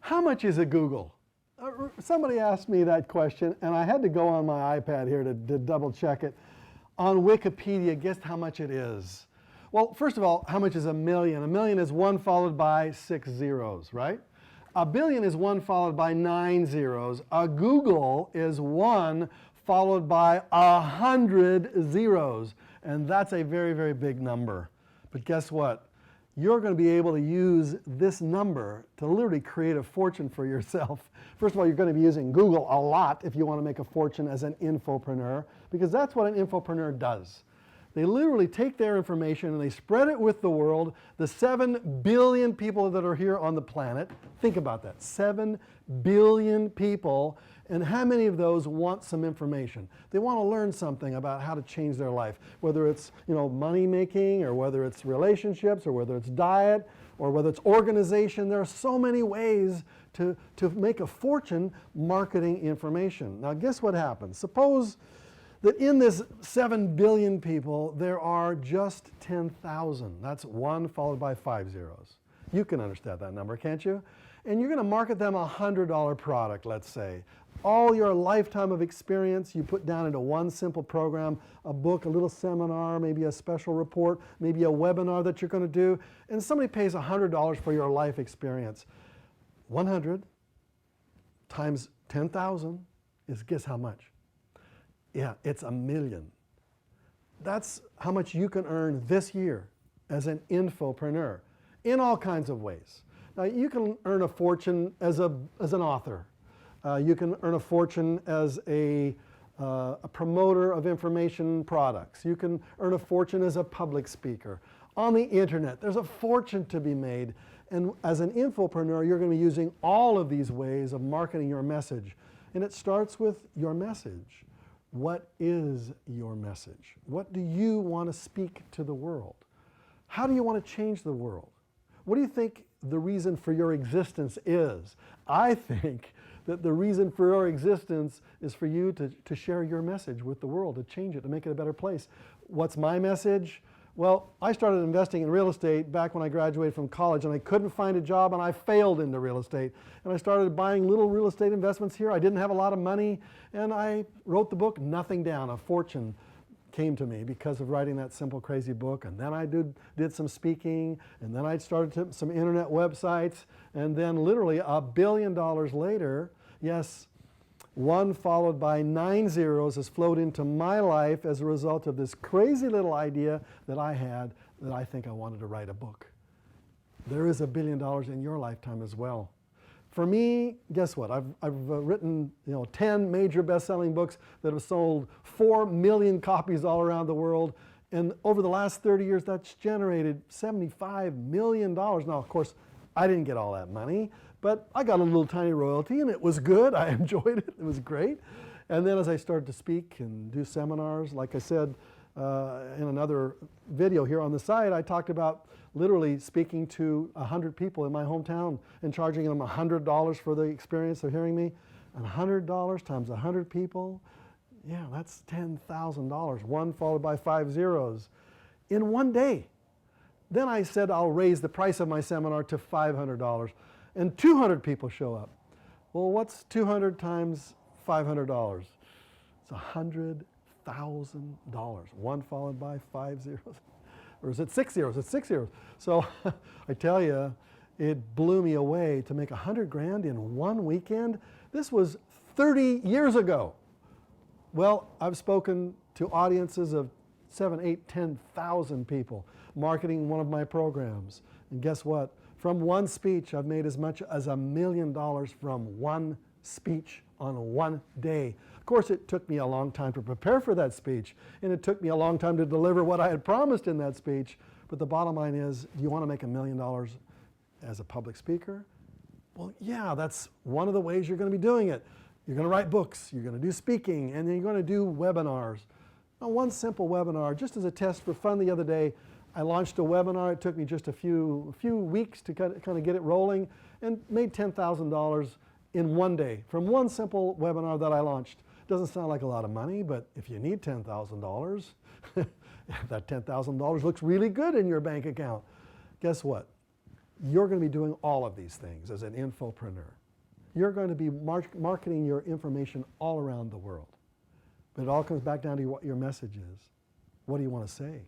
How much is a Google? Somebody asked me that question, and I had to go on my iPad here to double check it. On Wikipedia, guess how much it is? Well, first of all, how much is a million? A million is 1 followed by 6 zeros, right? A billion is 1 followed by 9 zeros. A Google is 1 followed by 100 zeros. And that's a very, very big number. But guess what? You're going to be able to use this number to literally create a fortune for yourself. First of all, you're going to be using Google a lot if you want to make a fortune as an infopreneur, because that's what an infopreneur does. They literally take their information and they spread it with the world. The 7 billion people that are here on the planet, think about that, 7 billion people, and how many of those want some information? They want to learn something about how to change their life, whether it's money making, or whether it's relationships, or whether it's diet, or whether it's organization. There are so many ways to make a fortune marketing information. Now guess what happens? Suppose that in this 7 billion people, there are just 10,000. That's 1 followed by 5 zeros. You can understand that number, can't you? And you're going to market them a $100 product, let's say. All your lifetime of experience you put down into one simple program, a book, a little seminar, maybe a special report, maybe a webinar that you're going to do, and somebody pays $100 for your life experience. 100 times 10,000 is, guess how much? Yeah, it's $1 million. That's how much you can earn this year as an infopreneur in all kinds of ways. Now, you can earn a fortune as an author. You can earn a fortune as a promoter of information products. You can earn a fortune as a public speaker. On the internet, there's a fortune to be made. And as an infopreneur, you're going to be using all of these ways of marketing your message. And it starts with your message. What is your message? What do you want to speak to the world? How do you want to change the world? What do you think the reason for your existence is? I think that the reason for your existence is for you to share your message with the world, to change it, to make it a better place. What's my message? Well, I started investing in real estate back when I graduated from college, and I couldn't find a job, and I failed into real estate. And I started buying little real estate investments here. I didn't have a lot of money, and I wrote the book, Nothing Down. A fortune came to me because of writing that simple, crazy book. And then I did some speaking, and then I started some internet websites, and then literally $1 billion later, yes, 1 followed by 9 zeros has flowed into my life as a result of this crazy little idea that I had, that I think I wanted to write a book. There is $1 billion in your lifetime as well. For me, guess what? I've written 10 major best-selling books that have sold 4 million copies all around the world. And over the last 30 years, that's generated $75 million. Now, of course, I didn't get all that money, but I got a little tiny royalty, and it was good. I enjoyed it. It was great. And then as I started to speak and do seminars, like I said in another video here on the side, I talked about literally speaking to 100 people in my hometown and charging them $100 for the experience of hearing me. And $100 times 100 people, yeah, that's $10,000. 1 followed by 5 zeros in one day. Then I said I'll raise the price of my seminar to $500, and 200 people show up. Well, what's 200 times $500? It's $100,000. 1 followed by 5 zeros. Or is it 6 zeros? It's 6 zeros. So I tell you, it blew me away to make 100 grand in one weekend. This was 30 years ago. Well, I've spoken to audiences of 7, 8, 10,000 people marketing one of my programs. And guess what? From one speech, I've made as much as $1 million from one speech on one day. Of course, it took me a long time to prepare for that speech, and it took me a long time to deliver what I had promised in that speech. But the bottom line is, do you want to make $1 million as a public speaker? Well, yeah, that's one of the ways you're going to be doing it. You're going to write books, you're going to do speaking, and then you're going to do webinars. Now, one simple webinar, just as a test for fun the other day, I launched a webinar. It took me just a few weeks to kind of get it rolling, and made $10,000 in one day from one simple webinar that I launched. Doesn't sound like a lot of money, but if you need $10,000, that $10,000 looks really good in your bank account. Guess what? you're going to be doing all of these things as an infopreneur. You're going to be marketing your information all around the world. But it all comes back down to what your message is. What do you want to say?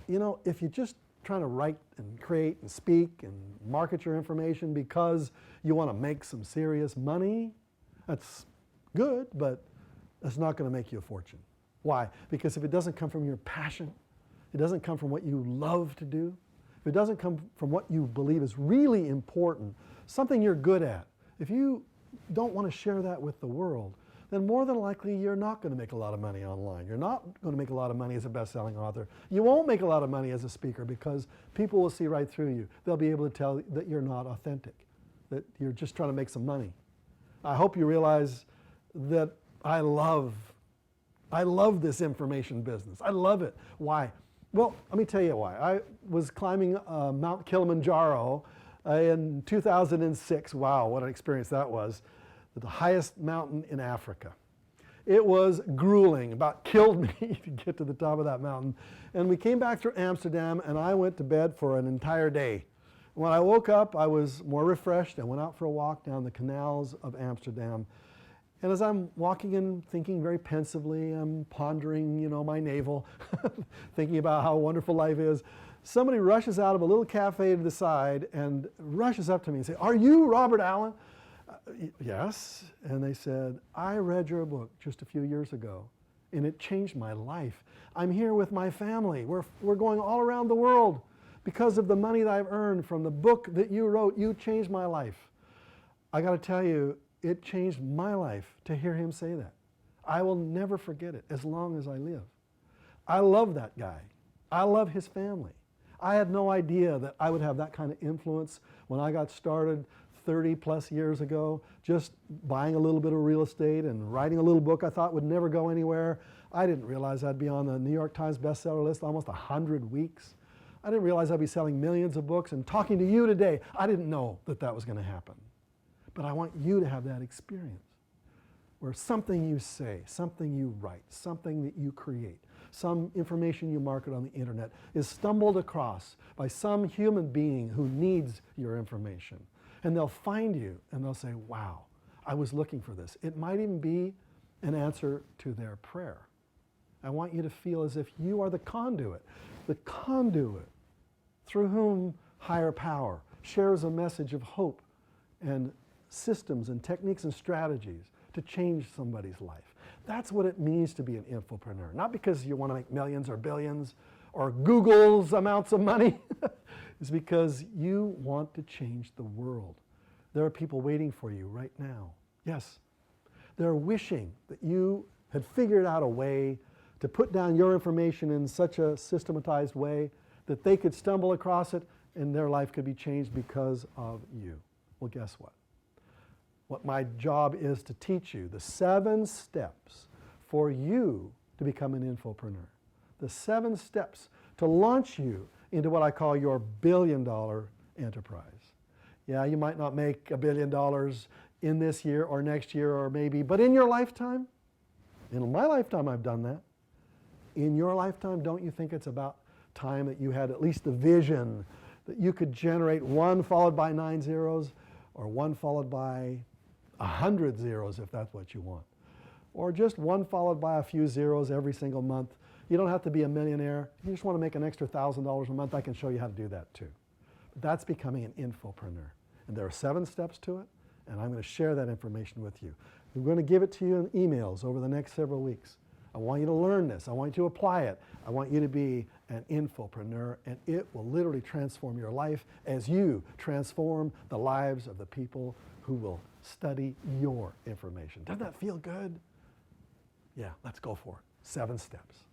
You know, if you're just trying to write and create and speak and market your information because you want to make some serious money, that's good, but that's not going to make you a fortune. Why? Because if it doesn't come from your passion, it doesn't come from what you love to do, if it doesn't come from what you believe is really important, something you're good at, if you don't want to share that with the world, then more than likely you're not going to make a lot of money online. You're not going to make a lot of money as a best-selling author. You won't make a lot of money as a speaker because people will see right through you. They'll be able to tell that you're not authentic, that you're just trying to make some money. I hope you realize that I love this information business. I love it. Why? Well, let me tell you why. I was climbing Mount Kilimanjaro in 2006. Wow, what an experience that was. The highest mountain in Africa. It was grueling, about killed me to get to the top of that mountain. And we came back through Amsterdam and I went to bed for an entire day. When I woke up, I was more refreshed and went out for a walk down the canals of Amsterdam. And as I'm walking and thinking very pensively, I'm pondering, you know, my navel, thinking about how wonderful life is. Somebody rushes out of a little cafe to the side and rushes up to me and says, "Are you Robert Allen?" Yes. And they said, "I read your book just a few years ago and it changed my life. I'm here with my family. We're going all around the world because of the money that I've earned from the book that you wrote. You changed my life." I got to tell you, it changed my life to hear him say that. I will never forget it as long as I live. I love that guy. I love his family. I had no idea that I would have that kind of influence when I got started 30 plus years ago, just buying a little bit of real estate and writing a little book I thought would never go anywhere. I didn't realize I'd be on the New York Times bestseller list almost 100 weeks. I didn't realize I'd be selling millions of books and talking to you today. I didn't know that that was going to happen. But I want you to have that experience where something you say, something you write, something that you create, some information you market on the internet is stumbled across by some human being who needs your information. And they'll find you and they'll say, "Wow, I was looking for this." It might even be an answer to their prayer. I want you to feel as if you are the conduit through whom higher power shares a message of hope and systems and techniques and strategies to change somebody's life. That's what it means to be an infopreneur. Not because you want to make millions or billions or Google's amounts of money. It's because you want to change the world. There are people waiting for you right now. Yes, they're wishing that you had figured out a way to put down your information in such a systematized way that they could stumble across it and their life could be changed because of you. Well, guess what? What my job is to teach you the 7 steps for you to become an infopreneur. The 7 steps to launch you into what I call your billion-dollar enterprise. Yeah, you might not make $1 billion in this year or next year or maybe, but in your lifetime, in my lifetime I've done that. In your lifetime, don't you think it's about time that you had at least the vision that you could generate 1 followed by 9 zeros or 1 followed by 100 zeros if that's what you want. Or just 1 followed by a few zeros every single month. You don't have to be a millionaire. If you just want to make an extra $1,000 a month, I can show you how to do that too. But that's becoming an infopreneur. And there are 7 steps to it, and I'm going to share that information with you. I'm going to give it to you in emails over the next several weeks. I want you to learn this. I want you to apply it. I want you to be an infopreneur, and it will literally transform your life as you transform the lives of the people who will study your information. Doesn't that feel good? Yeah, let's go for it. 7 steps.